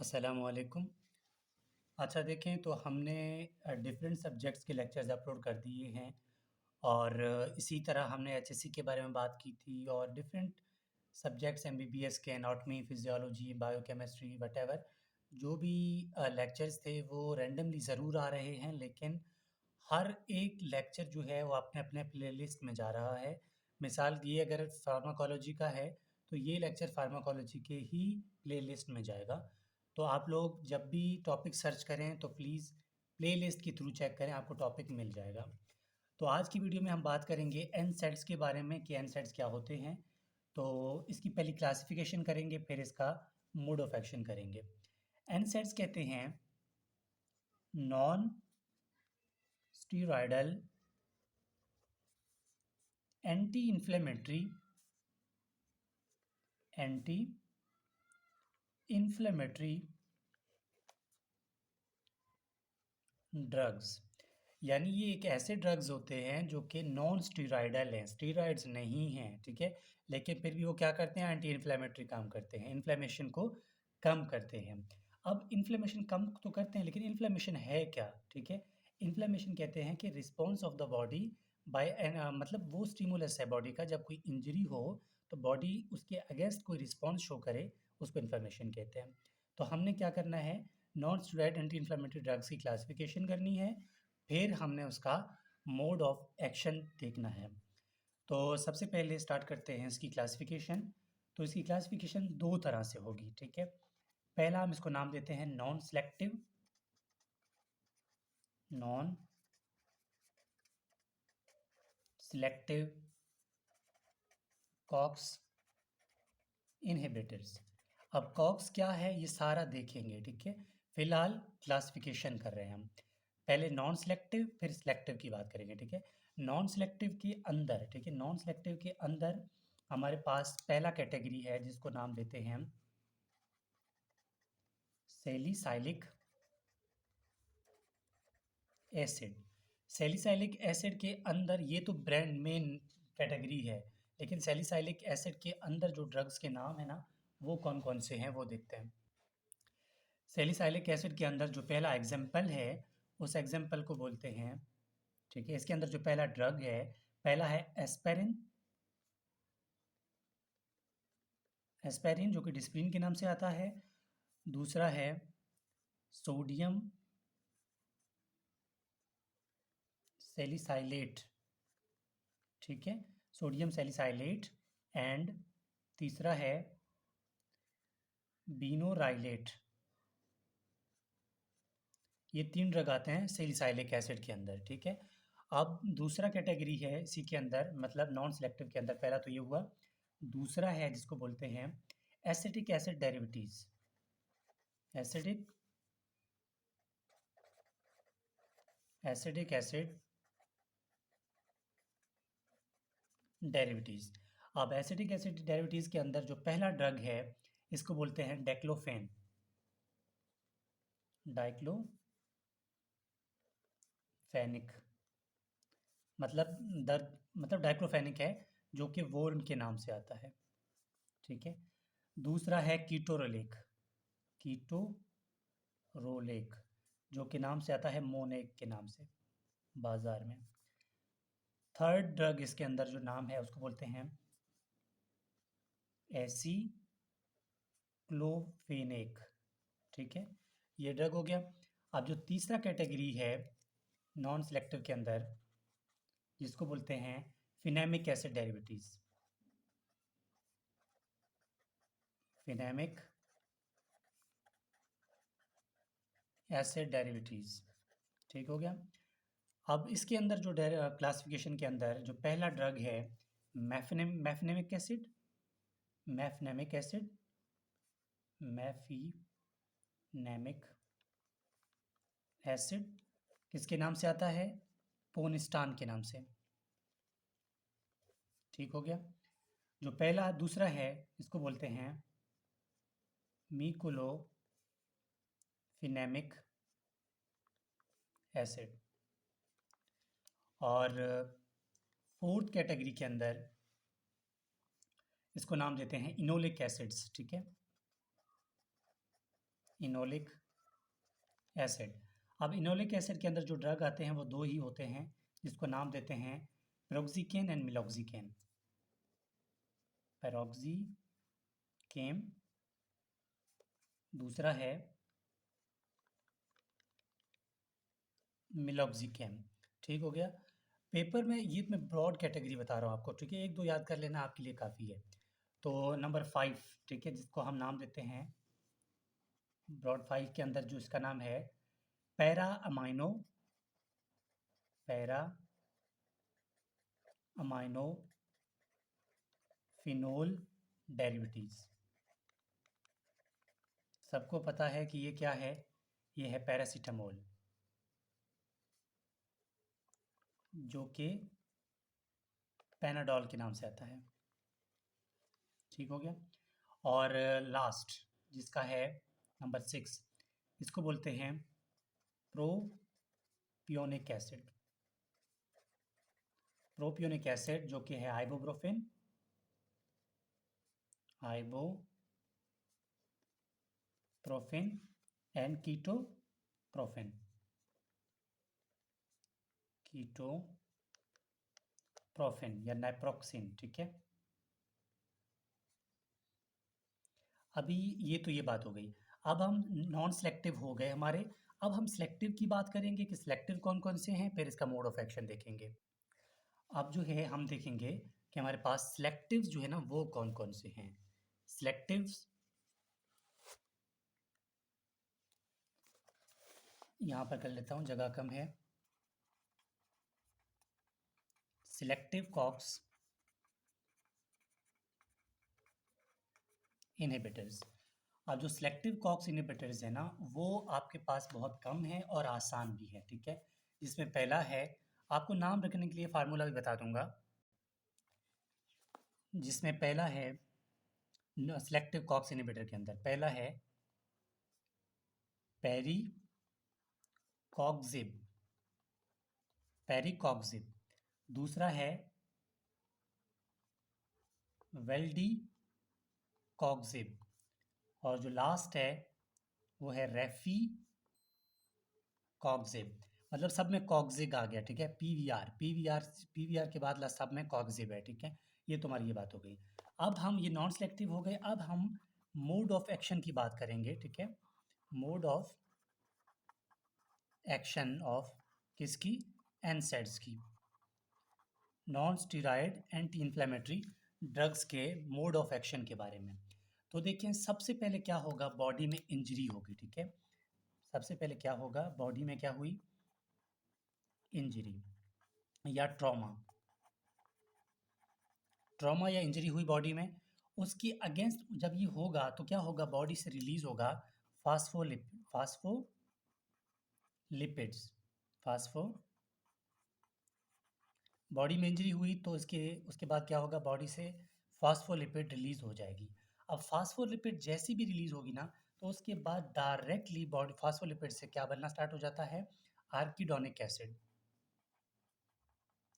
अस्सलामुअलैकुम। अच्छा देखें तो हमने डिफरेंट सब्जेक्ट्स के लेक्चर्स अपलोड कर दिए हैं और इसी तरह हमने एचएससी के बारे में बात की थी और डिफरेंट सब्जेक्ट्स एमबीबीएस के एनाटॉमी, फिजियोलॉजी, बायोकेमिस्ट्री व्हाटएवर जो भी लेक्चर्स थे वो रैंडमली ज़रूर आ रहे हैं, लेकिन हर एक लेक्चर जो है वो अपने-अपने प्लेलिस्ट में जा रहा है। मिसाल ये अगर फार्माकोलॉजी का है, तो ये लेक्चर फार्माकोलॉजी के ही प्लेलिस्ट में जाएगा। तो आप लोग जब भी टॉपिक सर्च करें तो प्लीज़ प्लेलिस्ट के थ्रू चेक करें, आपको टॉपिक मिल जाएगा। तो आज की वीडियो में हम बात करेंगे एनसेट्स के बारे में कि एनसेट्स क्या होते हैं। तो इसकी पहली क्लासिफिकेशन करेंगे, फिर इसका मोड ऑफ एक्शन करेंगे। एनसेट्स कहते हैं non steroidal anti inflammatory drugs. यानी ये एक ऐसे ड्रग्स होते हैं जो कि नॉन स्टीरॉयडल हैं, स्टीरॉयड्स नहीं हैं, ठीक है। लेकिन फिर भी वो क्या करते हैं, एंटी इन्फ्लेमेटरी काम करते हैं, इन्फ्लेमेशन को कम करते हैं। अब इन्फ्लेमेशन कम तो करते हैं, लेकिन इन्फ्लेमेशन है क्या, ठीक है। इन्फ्लेमेशन कहते हैं कि response of the body by मतलब वो स्टिमुलस है बॉडी का, जब कोई इंजरी हो तो बॉडी उसके अगेंस्ट कोई रिस्पॉन्स शो करे, उसको इन्फ्लेमेशन कहते हैं। तो हमने क्या करना है, non steroid anti inflammatory drugs की क्लासिफिकेशन करनी है, फिर हमने उसका मोड ऑफ एक्शन देखना है। तो सबसे पहले स्टार्ट करते हैं इसकी क्लासिफिकेशन। तो इसकी क्लासिफिकेशन दो तरह से होगी, ठीक है। पहला हम इसको नाम देते हैं नॉन सिलेक्टिव कॉक्स इनहिबिटर्स। अब कॉक्स क्या है ये सारा देखेंगे, ठीक है। फिलहाल क्लासिफिकेशन कर रहे हैं हम। पहले नॉन सिलेक्टिव फिर सिलेक्टिव की बात करेंगे, ठीक है। नॉन सिलेक्टिव के अंदर, ठीक है, नॉन सिलेक्टिव के अंदर हमारे पास पहला कैटेगरी है जिसको नाम देते हैं हम सैलिसाइलिक एसिड। सैलिसाइलिक एसिड के अंदर ये तो ब्रांड मेन कैटेगरी है, लेकिन सैलिसाइलिक एसिड के अंदर जो ड्रग्स के नाम है ना, वो कौन कौन से हैं वो देखते हैं। सैलिसाइलिक एसिड के अंदर जो पहला एग्जाम्पल है, उस एग्जाम्पल को बोलते हैं, ठीक है। इसके अंदर जो पहला ड्रग है, पहला है एस्पेरिन। एस्पेरिन जो कि डिस्प्रिन के नाम से आता है। दूसरा है सोडियम सैलिसाइलेट, ठीक है, सोडियम सैलिसाइलेट। एंड तीसरा है बीनोराइलेट। ये तीन ड्रग आते हैं सैलिसाइलिक एसिड के अंदर, ठीक है। अब दूसरा कैटेगरी है इसी के अंदर, मतलब नॉन सेलेक्टिव के अंदर, पहला तो ये हुआ। दूसरा है जिसको बोलते हैं acetic acid derivatives. Acidic acidic acid derivatives. अब एसिडिक एसिड डेरिवेटिव्स के अंदर जो पहला ड्रग है, इसको बोलते हैं डाइक्लोफेन। डाइक्लोफेनिक मतलब दर्द, मतलब डाइक्लोफेनिक है, जो कि वोर्न के नाम से आता है, ठीक है। दूसरा है कीटोरोलेक। कीटोरोलेक जो कि नाम से आता है मोनेक के नाम से बाजार में। थर्ड ड्रग इसके अंदर जो नाम है उसको बोलते हैं एसिक्लोफेनेक, ठीक है। ये ड्रग हो गया। अब जो तीसरा कैटेगरी है नॉन सेलेक्टिव के अंदर, जिसको बोलते हैं फिनेमिक एसिड डेरिवेटिव्स। फिनेमिक एसिड डेरिवेटिव्स, ठीक हो गया। अब इसके अंदर जो क्लासिफिकेशन के अंदर जो पहला ड्रग है मैफनेमिक एसिड। मैफनेमिक एसिड मैफीनेमिक एसिड किसके नाम से आता है, पोनिस्टान के नाम से, ठीक हो गया। जो पहला दूसरा है इसको बोलते हैं मीकुलो फिनेमिक एसिड। और फोर्थ कैटेगरी के अंदर इसको नाम देते हैं इनोलिक एसिड्स, ठीक है। Enolic acid. अब इनोलिक एसिड के अंदर जो ड्रग आते हैं वो दो ही होते हैं, जिसको नाम देते हैं पेरोक्सिकेन एंड मिलॉक्सिकेन। पेरोक्सिकेम, दूसरा है मिलॉक्सिकेम। ठीक हो गया। पेपर में ये मैं ब्रॉड कैटेगरी बता रहा हूँ आपको, ठीक है, एक दो याद कर लेना आपके लिए काफ़ी है। तो नंबर 5, ठीक है, जिसको हम नाम देते हैं ब्रॉड 5 के अंदर जो इसका नाम है para amino, para amino phenol derivatives. सबको पता है कि ये क्या है, ये है पैरासीटामोल, जो कि पैनाडोल के नाम से आता है। ठीक हो गया। और लास्ट जिसका है नंबर 6, इसको बोलते हैं प्रोपियोनिक एसिड। प्रोपियोनिक एसिड जो कि है ibuprofen, ibuprofen and ketoprofen, ketoprofen या नाइप्रोक्सिन। ठीक है। अभी ये तो ये बात हो गई। अब हम नॉन सेलेक्टिव हो गए हमारे। अब हम सेलेक्टिव की बात करेंगे कि सेलेक्टिव कौन कौन से हैं, फिर इसका मोड ऑफ एक्शन देखेंगे। अब जो है हम देखेंगे कि हमारे पास सेलेक्टिव्स जो है ना वो कौन कौन से हैं। सेलेक्टिव्स यहाँ पर कर लेता हूँ, जगह कम है। Selective COX inhibitors. अब जो सिलेक्टिव कॉक्स इनहिबिटर्स है ना वो आपके पास बहुत कम है और आसान भी है। ठीक है। जिसमें पहला है, आपको नाम रखने के लिए फार्मूला भी बता दूंगा। जिसमें पहला है सिलेक्टिव कॉक्स इनहिबिटर के अंदर पहला है पेरिकॉक्जिब, पेरिकॉक्जिब। दूसरा है वेल्डी कॉक्जिब। और जो लास्ट है वो है रेफी कॉक्जिब। मतलब सब में कॉक्जिग आ गया। ठीक है। पीवीआर के बाद लास्ट सब में कॉक्जिब है। ठीक है। ये तुम्हारी ये बात हो गई। अब हम ये नॉन सेलेक्टिव हो गए। अब हम मोड ऑफ एक्शन की बात करेंगे। ठीक है। मोड ऑफ एक्शन ऑफ किसकी, एनसेड्स की, non steroid anti inflammatory drugs के मोड ऑफ एक्शन के बारे में। तो देखिए सबसे पहले क्या होगा, बॉडी में इंजरी होगी। ठीक है। सबसे पहले क्या होगा, बॉडी में क्या हुई, इंजरी या ट्रॉमा, ट्रॉमा या इंजरी हुई बॉडी में। उसकी अगेंस्ट जब ये होगा तो क्या होगा, बॉडी से रिलीज होगा फास्फोलिपिड्स, फास्फो बॉडी में इंजरी हुई तो उसके बाद क्या होगा, बॉडी से फास्फोलिपिड रिलीज हो जाएगी। अब फास्फोलिपिड जैसी भी रिलीज होगी ना तो उसके बाद डायरेक्टली बॉडी फास्फोलिपिड से क्या बनना स्टार्ट हो जाता है, आर्किडोनिक एसिड,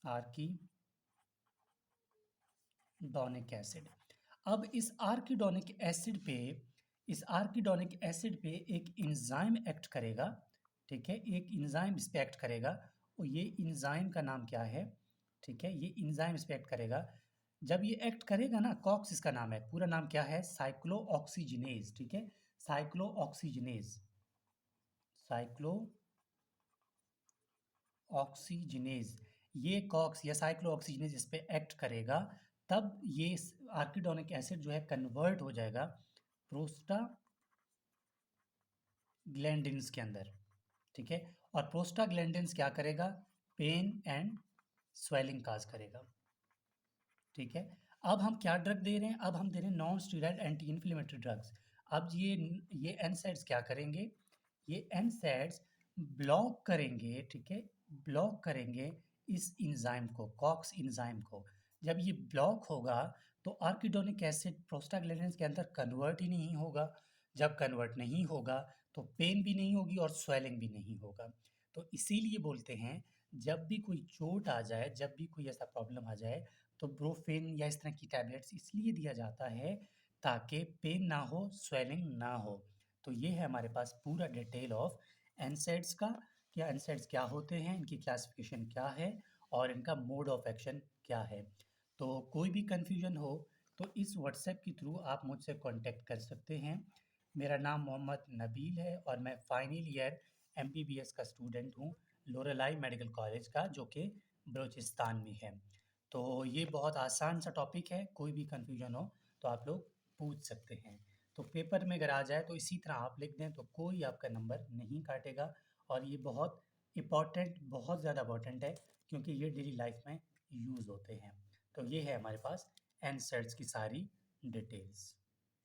आर्किडोनिक एसिड। अब इस आर्किडोनिक एसिड पे एक एंजाइम एक्ट करेगा। ठीक है। एक एंजाइम इस पे एक्ट करेगा और ये एंजाइम का नाम क्या है, ठीक है, ये एंजाइम इस पे एक्ट करेगा। जब ये एक्ट करेगा ना, कॉक्स इसका नाम है, पूरा नाम क्या है, साइक्लोऑक्सीजिनेज। ठीक है। Cyclooxygenase, cyclooxygenase. ये कॉक्स या साइक्लोऑक्सीजिनेज इस पे एक्ट करेगा, तब ये आर्किडोनिक एसिड जो है कन्वर्ट हो जाएगा प्रोस्टाग्लैंडिन्स के अंदर। ठीक है। और प्रोस्टाग्लैंडिन्स क्या करेगा, पेन एंड स्वेलिंग काज करेगा। ठीक है। अब हम क्या ड्रग दे रहे हैं, अब हम दे रहे हैं non steroid anti inflammatory drugs. अब ये एनसैड्स क्या करेंगे, ये एनसैड्स ब्लॉक करेंगे। ठीक है। ब्लॉक करेंगे इस एंजाइम को, कॉक्स एंजाइम को। जब ये ब्लॉक होगा तो आर्किडोनिक एसिड प्रोस्टाग्लैंडिन्स के अंदर कन्वर्ट ही नहीं होगा। जब कन्वर्ट नहीं होगा तो पेन भी नहीं होगी और स्वेलिंग भी नहीं होगा। तो इसीलिए बोलते हैं जब भी कोई चोट आ जाए, जब भी कोई ऐसा प्रॉब्लम आ जाए तो ब्रोफेन या इस तरह की टैबलेट्स इसलिए दिया जाता है ताकि पेन ना हो, स्वेलिंग ना हो। तो ये है हमारे पास पूरा डिटेल ऑफ एनसेड्स का, कि एनसेड्स क्या होते हैं, इनकी क्लासिफिकेशन क्या है और इनका मोड ऑफ एक्शन क्या है। तो कोई भी कन्फ्यूजन हो तो इस व्हाट्सएप के थ्रू आप मुझसे कांटेक्ट कर सकते हैं। मेरा नाम मोहम्मद नबील है और मैं फाइनल ईयर एमबीबीएस का स्टूडेंट हूँ, लोरेलाई मेडिकल कॉलेज का, जो कि बलूचिस्तान में है। तो ये बहुत आसान सा टॉपिक है, कोई भी कन्फ्यूजन हो तो आप लोग पूछ सकते हैं। तो पेपर में अगर आ जाए तो इसी तरह आप लिख दें तो कोई आपका नंबर नहीं काटेगा। और ये बहुत इम्पॉर्टेंट, बहुत ज़्यादा इम्पॉर्टेंट है, क्योंकि ये डेली लाइफ में यूज़ होते हैं। तो ये है हमारे पास एनसर्ट्स की सारी डिटेल्स।